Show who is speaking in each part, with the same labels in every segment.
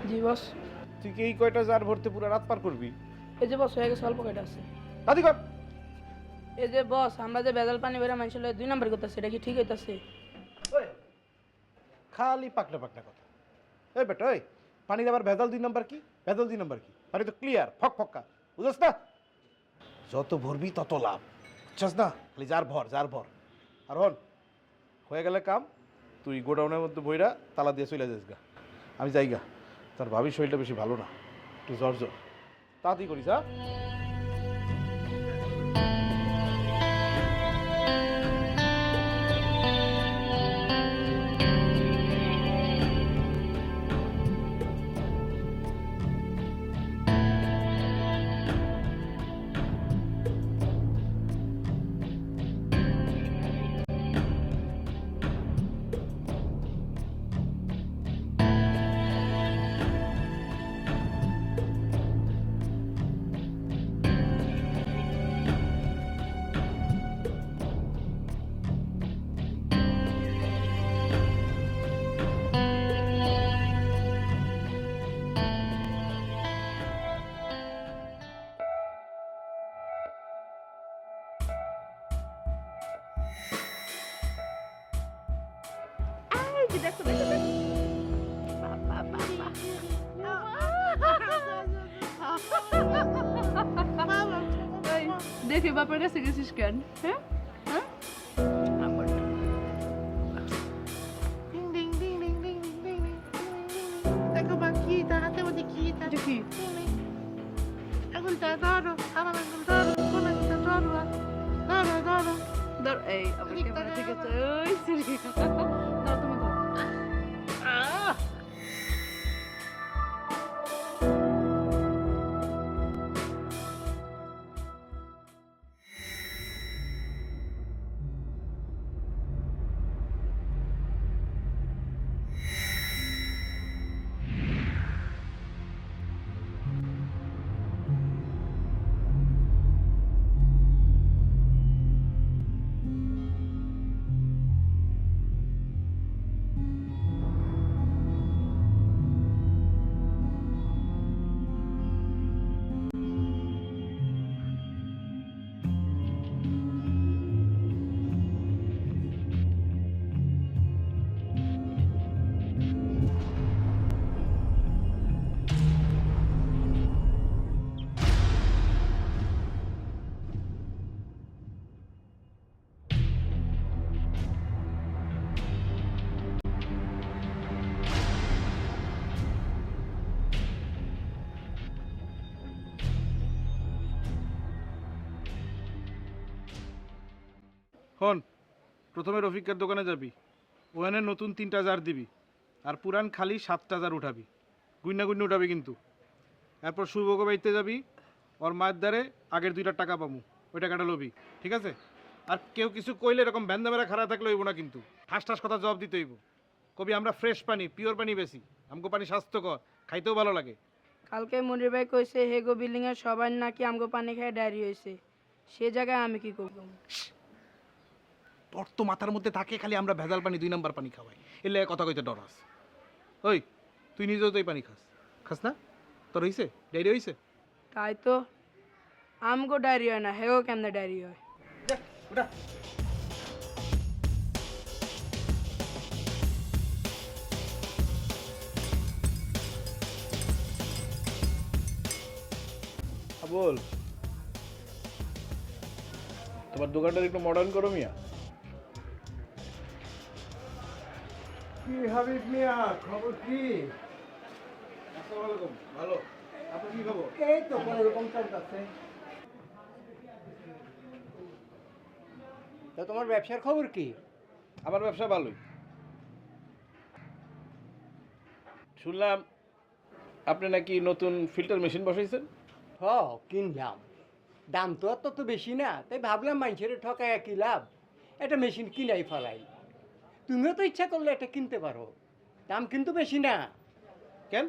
Speaker 1: জি বস।
Speaker 2: তুই কি এই কয়টা জার ভরতে পুরো রাত পার করবি?
Speaker 1: এই যে বস হয়ে গেছে, অল্প কয়টা আছে।
Speaker 2: দাদি কর।
Speaker 1: এই যে বস, আমরা যে ভেজাল পানি বেরা মানুষের লগে 2 নাম্বার করতেছে, এটা কি ঠিক হইতাছে?
Speaker 2: খালি পাকনা পাকনা কথা। এই বেটা ওই পানির আবার ভেজাল 2 নাম্বার কি? ভেজাল 2 নাম্বার কি? পানি তো ক্লিয়ার, ফকফকা, বুঝছ না? যত ভরবি তত লাভ, বুঝছস না? খালি জার ভর, জার ভর। আর হন, হয়ে গেলে কাম তুই গোডাউনের মধ্যে বইরা তালা দিয়ে চলে যাস গা। আমি যাই গা, তার ভাবির শরীরটা বেশি ভালো না, একটু জ্বর জ্বর। তাড়াতাড়ি করিস হ্যাঁ?
Speaker 3: দেখে বাপের কাছে গেছিস কেন? হ্যাঁ হ্যাঁ
Speaker 4: Ecco Banchita, te lo dichita.
Speaker 3: দেখি
Speaker 4: Ecco il tesoro, allora il tesoro, come il tesoro, tesoro.
Speaker 3: ধর এই আমার ক্যামেরা ঠিক আছে ওই সিরি দাও তুমি দাও
Speaker 2: হন, প্রথমে রফিকের দোকানে যাবি, ওখানে নতুন 3টা জার দিবি, আর পুরান খালি 7টা জার উঠাবি, গুইনা গুইনা উঠাবি কিন্তু। এরপর শুভকে বাইতে যাবি, ওর মায়ের দ্বারে আগের 2টা টাকা পামু, ওই টাকাটা লবি, ঠিক আছে? আর কেউ কিছু কইলে এরকম ভ্যান্দামেরা খারাপ থাকলে হইব না কিন্তু, ঠাস ঠাস কথা জবাব দিতে হইব। কবি আমরা ফ্রেশ পানি, পিওর পানি বেশি, আমগো পানি স্বাস্থ্যকর, খাইতেও ভালো লাগে।
Speaker 1: কালকে মনির ভাই কইছে হেগো বিল্ডিং এর সবাই নাকি আমগো পানি খেয়ে ডায়রি হয়েছে, সে জায়গায় আমি কি করব?
Speaker 2: তোর তো মাথার মধ্যে থাকে খালি আমরা ভেজাল পানি 2 নাম্বার পানি খাওয়াই, এলে কথা কইতে ডরাস। ওই তুই নিজেও তো এই পানি খাস, খাস না? তোর হইছে ডায়রিয়া হইছে?
Speaker 1: তাই তো, আমগো ডায়রি হয় না, হেগো কেমনে ডায়রি হয়?
Speaker 2: বল, তোমার দোকানটা একটু মডার্ন করো মিয়া।
Speaker 5: কি হাবিব মিয়া, খবর কি?
Speaker 2: আসসালামু আলাইকুম। ভালো, আপনি কি খবর?
Speaker 5: এই তো কোনোরকম চলতেছে। তো তোমার ব্যবসার খবর কি?
Speaker 2: আমার ব্যবসা ভালোই। শুনলাম আপনি নাকি নতুন ফিল্টার মেশিন বসাইছেন?
Speaker 5: হ, কিনলাম। দাম তো আর তত বেশি না, তাই ভাবলাম মানুষের ঠকায় কি লাভ, একটা মেশিন কিনাই ফেলাই। তুমিও তো ইচ্ছা করলে এটা কিনতে পারো, দাম কিন্তু বেশি না।
Speaker 2: কেন?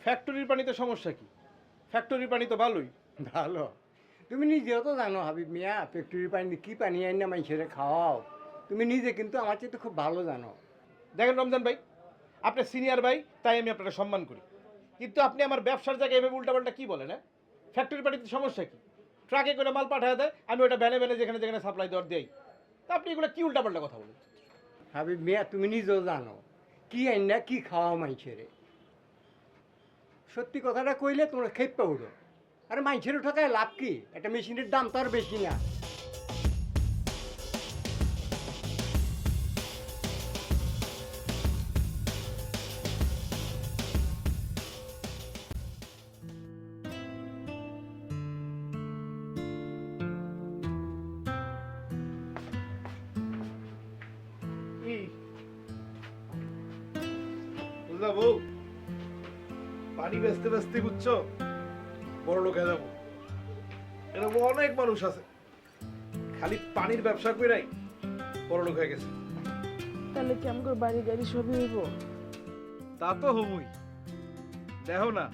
Speaker 2: ফ্যাক্টরির পানিতে সমস্যা কি? ফ্যাক্টরির পানি তো ভালোই।
Speaker 5: ভালো, তুমি নিজেও তো জানো হাবিব মিয়া, ফ্যাক্টরির পানি কি পানি আইন না মানুষের খাওয়াও। তুমি নিজে কিন্তু আমার চেয়ে খুব ভালো জানো।
Speaker 2: দেখেন রমজান ভাই, আপনি সিনিয়র ভাই, তাই আমি আপনাকে সম্মান করি। কিন্তু আপনি আমার ব্যবসার জায়গায় এভাবে উল্টাপাল্টা কি বলেন? হ্যাঁ, ফ্যাক্টরি পার্টিতে সমস্যা কি? ট্রাকে করে মাল পাঠায় দেয়, আমি ওটা ভ্যানে ভ্যানে যেখানে যেখানে সাপ্লাই দেওয়ার দেই। তা আপনি এগুলো কি উল্টাপাল্টা কথা বলেন?
Speaker 5: হাবিব মিয়া, তুমি নিজেও জানো কি আইন না কি খাওয়া মাইছেরে। সত্যি কথাটা কইলে তোমরা খেপে উঠো। আরে মাইছেরে ঠকায় লাভ কি? একটা মেশিনের দাম তো আর বেশি না।
Speaker 2: বুঝলা বউ, পানি বেচতে বেচতে বুঝছো বড় লোক হয়ে যাবো। এরকম অনেক মানুষ আছে খালি পানির ব্যবসা কইরাই বড় লোক হয়ে গেছে।
Speaker 1: তাহলে কি আমগো বাড়ি গাড়ি সবই হইব?
Speaker 2: তা তো হমুই। দেখো না,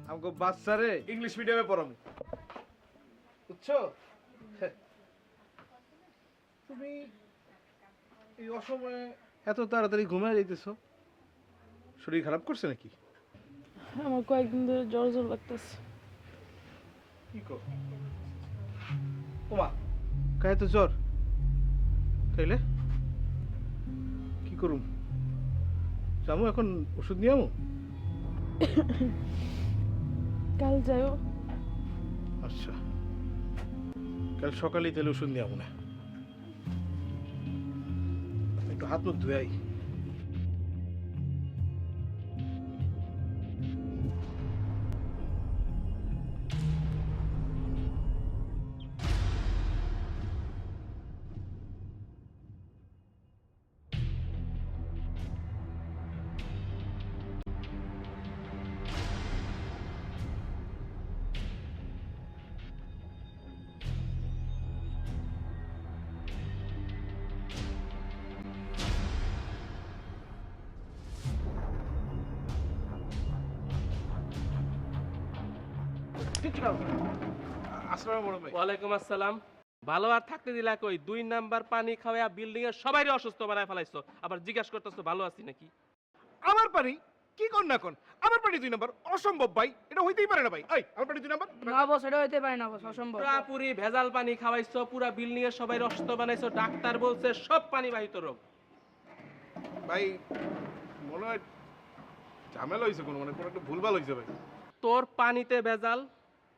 Speaker 2: আমাকে বাচ্চারে ইংলিশ মিডিয়ামে পড়াবো, বুঝছো? তুমি এই অসময়ে এত তাড়াতাড়ি ঘুমায় যাইতেছো, শরীর খারাপ করছে নাকি?
Speaker 1: আমার কয়েকদিন ধরে জ্বর জ্বর লাগতেছে।
Speaker 2: কি কর ওমা, কাহে তো জ্বর, তাইলে কি করুম? যাবো এখন ওষুধ নিয়ে আমো?
Speaker 1: কাল যাও।
Speaker 2: আচ্ছা, কাল সকালেই তাহলে ওষুধ নিয়ে আমো না, একটু হাত মুখ ধুয়ে আই। আসসালামু আলাইকুম ভাই।
Speaker 6: ওয়ালাইকুম আসসালাম। ভালো আর থাকতে দিলা কই? 2 নাম্বার পানি খাওয়া বিল্ডিং এর সবাইরে অসুস্থ বানায় ফেলাইছো, আবার জিজ্ঞাসা করতেছো ভালো আছি নাকি?
Speaker 2: আমার পানি কি কোন না কোন? আমার পানি 2 নাম্বার? অসম্ভব ভাই, এটা হইতেই পারে না ভাই। এই আমার পানি 2 নাম্বার?
Speaker 1: না বস, এটা হইতে পারে না বস, অসম্ভব।
Speaker 6: পুরাপুরি ভেজাল পানি খাওয়াইছো, পুরা বিল্ডিং এর সবাই অসুস্থ বানাইছো, ডাক্তার বলছে সব পানি বাহিত রোগ।
Speaker 2: ভাই মনে হয় ঝামেলা হইছে, কোনো মানে কোনো একটা ভুলভাল হইছে ভাই।
Speaker 6: তোর পানিতে ভেজাল,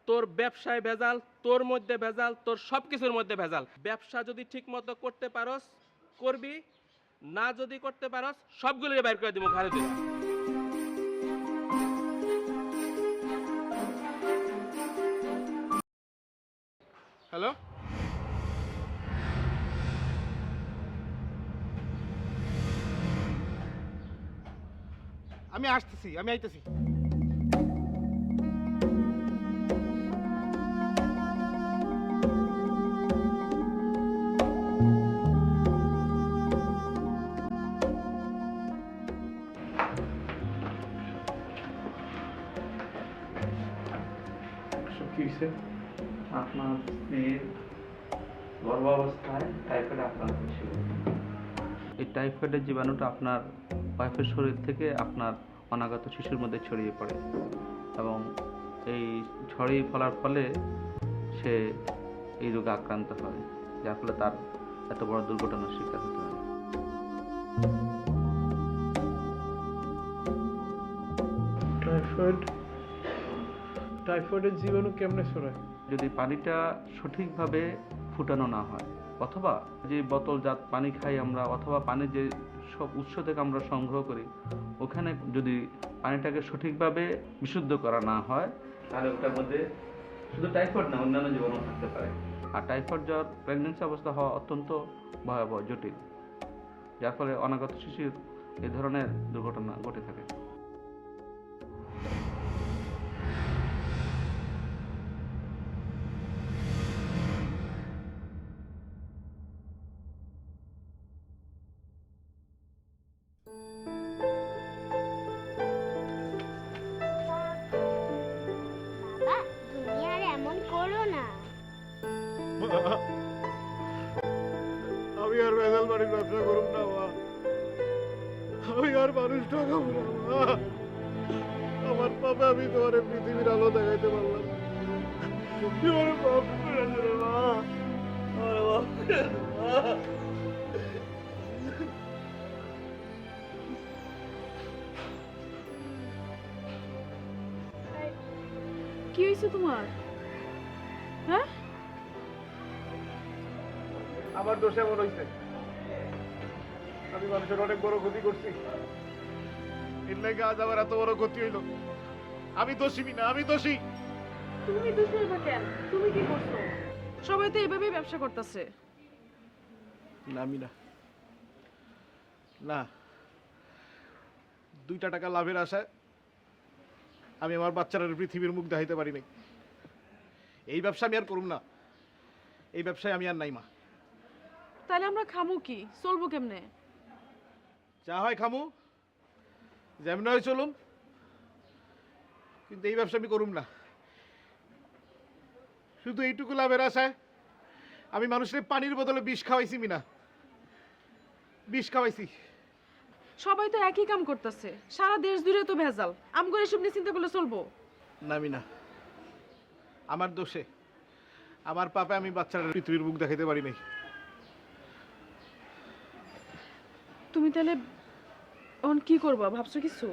Speaker 6: তোর ব্যবসায় ভেজাল, তোর মধ্যে ভেজাল, তোর সবকিছুর মধ্যে ভেজাল। ব্যবসা যদি ঠিক মতো করতে পারস করবি, না যদি করতে পারস সবগুলোই বাইর করে দিব ঘরে দিবা।
Speaker 2: হ্যালো, আমি আসতেছি, আমি আইতেছি। কি হয়েছে?
Speaker 7: আপনার স্ত্রীর গর্ভাবস্থায় টাইফয়েড আক্রান্ত ছিল। এই টাইফয়েডের জীবাণুটা আপনার ওয়াইফের শরীর থেকে আপনার অনাগত শিশুর মধ্যে ছড়িয়ে পড়ে এবং এই ছড়িয়ে পড়ার ফলে সে এই রোগে আক্রান্ত হয়, যার ফলে তার এত বড় দুর্ঘটনার শিকার হতে হয়।
Speaker 2: টাইফয়েডের জীবাণু কেমনে ছড়ায়?
Speaker 7: যদি পানিটা সঠিকভাবে ফুটানো না হয়, অথবা যে বোতলজাত পানি খাই আমরা, অথবা পানির যে সব উৎস থেকে আমরা সংগ্রহ করি, ওখানে যদি পানিটাকে সঠিকভাবে বিশুদ্ধ করা না হয়, তাহলে ওটার মধ্যে শুধু টাইফয়েড না, অন্যান্য জীবাণু থাকতে পারে। আর টাইফয়েড জ্বর প্রেগনেন্সি অবস্থা হওয়া অত্যন্ত ভয়াবহ, জটিল, যার ফলে অনাগত শিশুর এই ধরনের দুর্ঘটনা ঘটে থাকে।
Speaker 8: বাবা, তুমি আর এমন করো না।
Speaker 2: আমি আর ভেজাল বাড়ির ব্যবসা করুম না মা। আমি আর মানুষ ঠকাবো না মা। আমার পাপে আমি তোমার পৃথিবীর আলো দেখাইতে পারলাম না। তুই আমার পাপ করে দিলে মা, আমার পাপ করে দিলে, মা।
Speaker 3: কি হয়েছে তোমার? হ্যাঁ,
Speaker 2: আমার দোষে এমন হয়েছে। আমি মানুষের অনেক বড় ক্ষতি করছি, এর লাগে আজ আমার এত বড় ক্ষতি হইল। আমি দোষী না, আমি দোষী।
Speaker 3: তুমি দোষী হইবা কেন? তুমি কি করছো? সবাই তো এভাবেই ব্যবসা করতেছে।
Speaker 2: না আমি না, না 2টা টাকা লাভের আশায় আমি আমার বাচ্চারা পৃথিবীর মুখ দেখাইতে পারি নাই। এই ব্যবসা আমি আর করুম না, এই ব্যবসায় আমি আর নাই মা।
Speaker 3: তাহলে আমরা খামু কি? চলবো কেমনে?
Speaker 2: যা হয় খামু, যেমন হয় চলুম, কিন্তু এই ব্যবসা আমি করুম না। শুধু এইটুকু লাভের আশায় আমি মানুষের পানির বদলে বিষ খাওয়াইছি মিনা, বিষ খাওয়াইছি।
Speaker 3: সবাই তো একই কাম করতেছে, সারা দেশ জুড়ে তো ভেজাল। আমগো এসব নিয়ে চিন্তা করলে চলবো?
Speaker 2: না মিনা, আমার দোষে, আমার পাপে আমি বাচ্চারা পৃথিবীর মুখ দেখাইতে পারি নাই।
Speaker 3: তুমি তাহলে এখন কি করবা ভাবছো কিছু?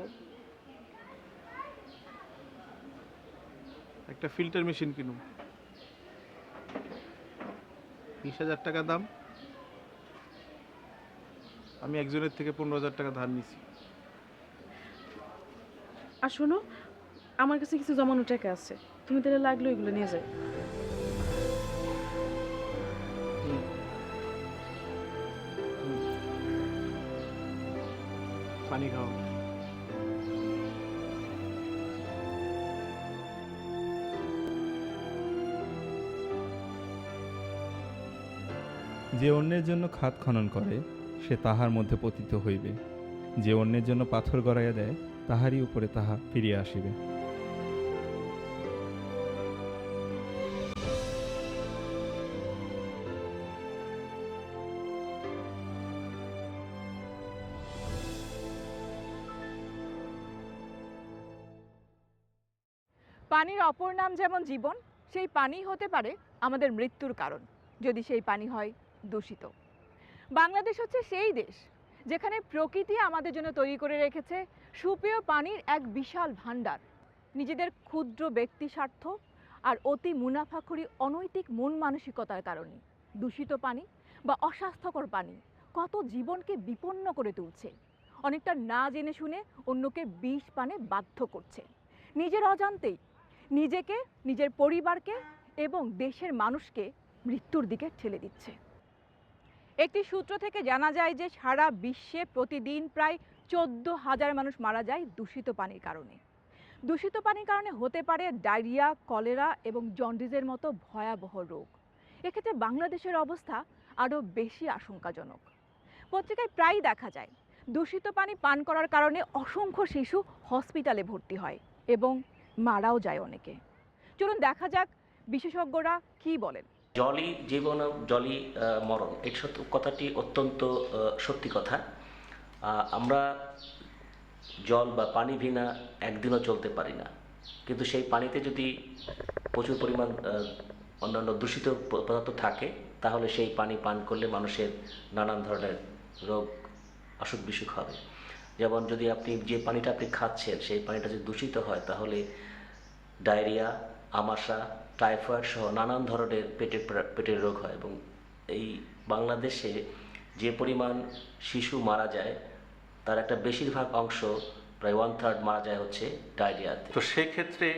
Speaker 2: একটা ফিল্টার মেশিন কিনুম, 20,000 টাকা দাম। আমি একজনের থেকে 15,000 টাকা ধার নিছি।
Speaker 3: আর শোনো, আমার কাছে কিছু জমানো টাকা আছে, তুমি তাহলে লাগলো এগুলো নিয়ে যাও।
Speaker 2: পানি খাও।
Speaker 9: যে অন্যের জন্য খাত খনন করে সে তাহার মধ্যে পতিত হইবে, যে অন্যের জন্য পাথর গড়াইয়া দেয় তাহারই উপরে তাহা ফিরিয়া আসিবে।
Speaker 10: পানির অপর নাম যেমন জীবন, সেই পানি হতে পারে আমাদের মৃত্যুর কারণ যদি সেই পানি হয় দূষিত। বাংলাদেশ হচ্ছে সেই দেশ যেখানে প্রকৃতি আমাদের জন্য তৈরি করে রেখেছে সুপেয় পানির এক বিশাল ভাণ্ডার। নিজেদের ক্ষুদ্র ব্যক্তি স্বার্থ আর অতি মুনাফাখোরী অনৈতিক মন মানসিকতার কারণে দূষিত পানি বা অস্বাস্থ্যকর পানি কত জীবনকে বিপন্ন করে তুলছে, অনেকটা না জেনে শুনে অন্যকে বিষ পানে বাধ্য করছে, নিজের অজান্তেই নিজেকে, নিজের পরিবারকে এবং দেশের মানুষকে মৃত্যুর দিকে ঠেলে দিচ্ছে। একটি সূত্র থেকে জানা যায় যে সারা বিশ্বে প্রতিদিন প্রায় 14,000 মানুষ মারা যায় দূষিত পানির কারণে। দূষিত পানির কারণে হতে পারে ডায়রিয়া, কলেরা এবং জন্ডিসের মতো ভয়াবহ রোগ। এক্ষেত্রে বাংলাদেশের অবস্থা আরও বেশি আশঙ্কাজনক। পত্রিকায় প্রায়ই দেখা যায় দূষিত পানি পান করার কারণে অসংখ্য শিশু হসপিটালে ভর্তি হয় এবং মারাও যায় অনেকে। চলুন দেখা যাক বিশেষজ্ঞরা কি বলেন।
Speaker 11: জলই জীবন, জলই মরণ, এই কথাটি অত্যন্ত সত্যি কথা। আমরা জল বা পানি বিনা একদিনও চলতে পারি না, কিন্তু সেই পানিতে যদি প্রচুর পরিমাণ অন্যান্য দূষিত পদার্থ থাকে তাহলে সেই পানি পান করলে মানুষের নানান ধরনের রোগ অসুখ বিসুখ হবে। যেমন যদি আপনি যে পানিটা আপনি খাচ্ছেন সেই পানিটা যদি দূষিত হয় তাহলে ডায়রিয়া, আমাশা, টাইফয়েড সহ নানান ধরনের পেটের রোগ হয়। এবং এই বাংলাদেশে যে পরিমাণ শিশু মারা যায় তার একটা বেশিরভাগ অংশ, প্রায় 1/3 মারা যায় হচ্ছে ডায়রিয়াতে।
Speaker 12: তো সেক্ষেত্রে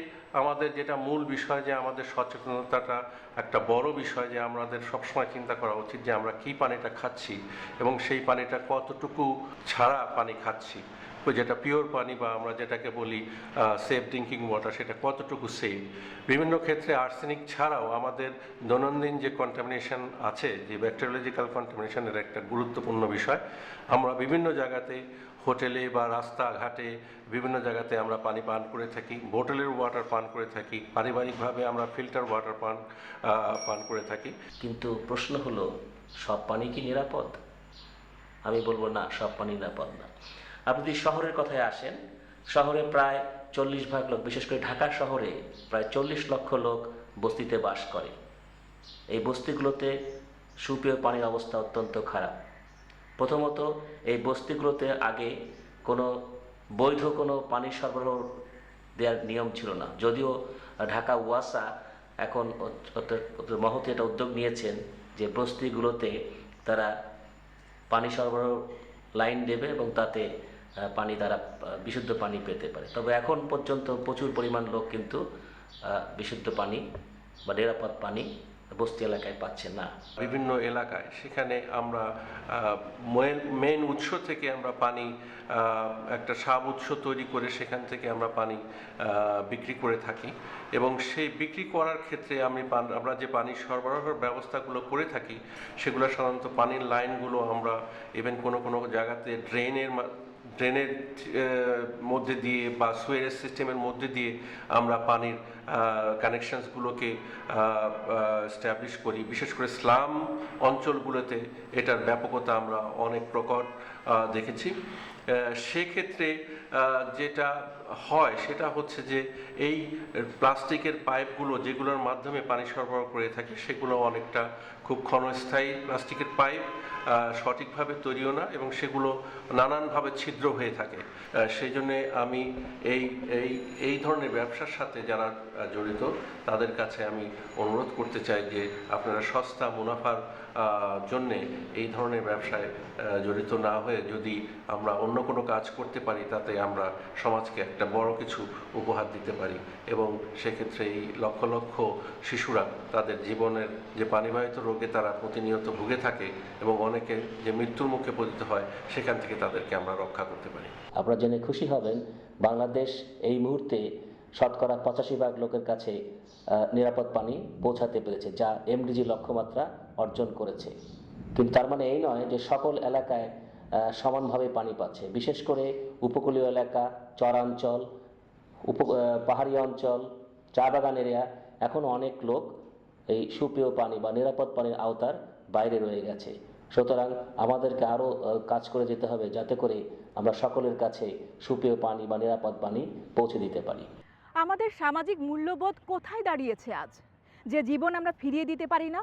Speaker 12: আমাদের যেটা মূল বিষয় যে আমাদের সচেতনতাটা একটা বড় বিষয়, যে আমাদের সবসময় চিন্তা করা উচিত যে আমরা কি পানিটা খাচ্ছি এবং সেই পানিটা কতটুকু ছাড়া পানি খাচ্ছি, যেটা পিওর পানি বা আমরা যেটাকে বলি সেফ ড্রিঙ্কিং ওয়াটার, সেটা কতটুকু সেফ। বিভিন্ন ক্ষেত্রে আর্সেনিক ছাড়াও আমাদের দৈনন্দিন যে কন্টামিনেশন আছে, যে ব্যাকটেরিওলজিক্যাল কন্টামিনেশনের একটা গুরুত্বপূর্ণ বিষয়। আমরা বিভিন্ন জায়গাতে, হোটেলে বা রাস্তাঘাটে বিভিন্ন জায়গাতে আমরা পানি পান করে থাকি, বোতলের ওয়াটার পান করে থাকি, পারিবারিকভাবে আমরা ফিল্টার ওয়াটার পান করে থাকি।
Speaker 11: কিন্তু প্রশ্ন হলো, সব পানি কি নিরাপদ? আমি বলবো না, সব পানি নিরাপদ না। আপনি যদি শহরের কথায় আসেন, শহরে প্রায় 40 ভাগ লোক, বিশেষ করে ঢাকা শহরে প্রায় 40 লক্ষ লোক বস্তিতে বাস করে। এই বস্তিগুলোতে সুপেয় পানির অবস্থা অত্যন্ত খারাপ। প্রথমত এই বস্তিগুলোতে আগে কোনো বৈধ কোনো পানির সরবরাহ দেওয়ার নিয়ম ছিল না, যদিও ঢাকা ওয়াসা এখন মহতি একটা উদ্যোগ নিয়েছেন যে বস্তিগুলোতে তারা পানি সরবরাহ লাইন দেবে এবং তাতে পানি তারা বিশুদ্ধ পানি পেতে পারে। তবে এখন পর্যন্ত প্রচুর পরিমাণ লোক কিন্তু বিশুদ্ধ পানি বা নিরাপদ পানি বস্তি এলাকায় পাচ্ছে না।
Speaker 12: বিভিন্ন এলাকায় সেখানে আমরা মেন উৎস থেকে আমরা পানি একটা সাব উৎস তৈরি করে সেখান থেকে আমরা পানি বিক্রি করে থাকি এবং সেই বিক্রি করার ক্ষেত্রে আমরা যে পানি সরবরাহের ব্যবস্থাগুলো করে থাকি সেগুলো সাধারণত পানির লাইনগুলো আমরা ইভেন কোনো জায়গাতে ড্রেনের মধ্যে দিয়ে বা সুয়েরেজ সিস্টেমের মধ্যে দিয়ে আমরা পানির কানেকশনসগুলোকে এস্টাবলিশ করি। বিশেষ করে স্লাম অঞ্চলগুলোতে এটার ব্যাপকতা আমরা অনেক প্রকট দেখেছি। সেক্ষেত্রে যেটা হয় সেটা হচ্ছে যে এই প্লাস্টিকের পাইপগুলো যেগুলোর মাধ্যমে পানি সরবরাহ করে থাকে সেগুলো অনেকটা খুব ক্ষণস্থায়ী প্লাস্টিকের পাইপ, সঠিকভাবে তৈরিও না এবং সেগুলো নানানভাবে ছিদ্র হয়ে থাকে। সেই জন্যে আমি এই ধরনের ব্যবসার সাথে যারা জড়িত তাদের কাছে আমি অনুরোধ করতে চাই যে আপনারা সস্তা মুনাফার জন্যে এই ধরনের ব্যবসায় জড়িত না হয়ে যদি আমরা অন্য কোনো কাজ করতে পারি তাতে আমরা সমাজকে একটা বড় কিছু উপহার দিতে পারি এবং সেক্ষেত্রে এই লক্ষ লক্ষ শিশুরা তাদের জীবনের যে পানিবাহিত রোগে তারা প্রতিনিয়ত ভুগে থাকে এবং অনেকে যে মৃত্যুর মুখে পতিত হয় সেখান থেকে তাদেরকে আমরা রক্ষা করতে পারি।
Speaker 11: আপনারা জেনে খুশি হবেন বাংলাদেশ এই মুহূর্তে শতকরা 85 ভাগ লোকের কাছে নিরাপদ পানি পৌঁছাতে পেরেছে, যা এমডিজি লক্ষ্যমাত্রা অর্জন করেছে। কিন্তু তার মানে এই নয় যে সকল এলাকায় সমানভাবে পানি পাচ্ছে। বিশেষ করে উপকূলীয় এলাকা, চরাঞ্চল, পাহাড়ি অঞ্চল, চা বাগান এরিয়া এখনও অনেক লোক এই সুপেয় পানি বা নিরাপদ পানির আওতার বাইরে রয়ে গেছে। সুতরাং আমাদেরকে আরও কাজ করে যেতে হবে যাতে করে আমরা সকলের কাছে সুপেয় পানি বা নিরাপদ পানি পৌঁছে দিতে পারি।
Speaker 10: আমাদের সামাজিক মূল্যবোধ কোথায় দাঁড়িয়েছে আজ? যে জীবন আমরা ফিরিয়ে দিতে পারি না,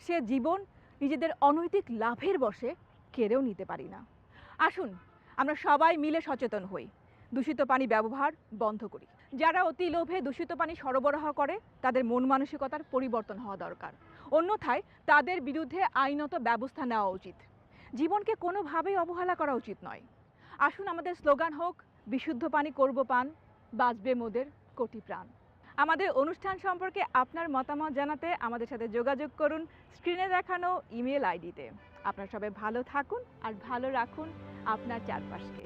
Speaker 10: সে জীবন নিজেদের অনৈতিক লাভের বশে কেড়েও নিতে পারি না। আসুন আমরা সবাই মিলে সচেতন হই, দূষিত পানি ব্যবহার বন্ধ করি। যারা অতি লোভে দূষিত পানি সরবরাহ করে তাদের মন মানসিকতার পরিবর্তন হওয়া দরকার, অন্যথায় তাদের বিরুদ্ধে আইনত ব্যবস্থা নেওয়া উচিত। জীবনকে কোনোভাবেই অবহেলা করা উচিত নয়। আসুন আমাদের স্লোগান হোক, বিশুদ্ধ পানি করব পান, বাঁচবে মোদের কোটি প্রাণ। আমাদের অনুষ্ঠান সম্পর্কে আপনার মতামত জানাতে আমাদের সাথে যোগাযোগ করুন স্ক্রিনে দেখানো ইমেল আইডিতে। আপনারা সবাই ভালো থাকুন আর ভালো রাখুন আপনার চারপাশকে।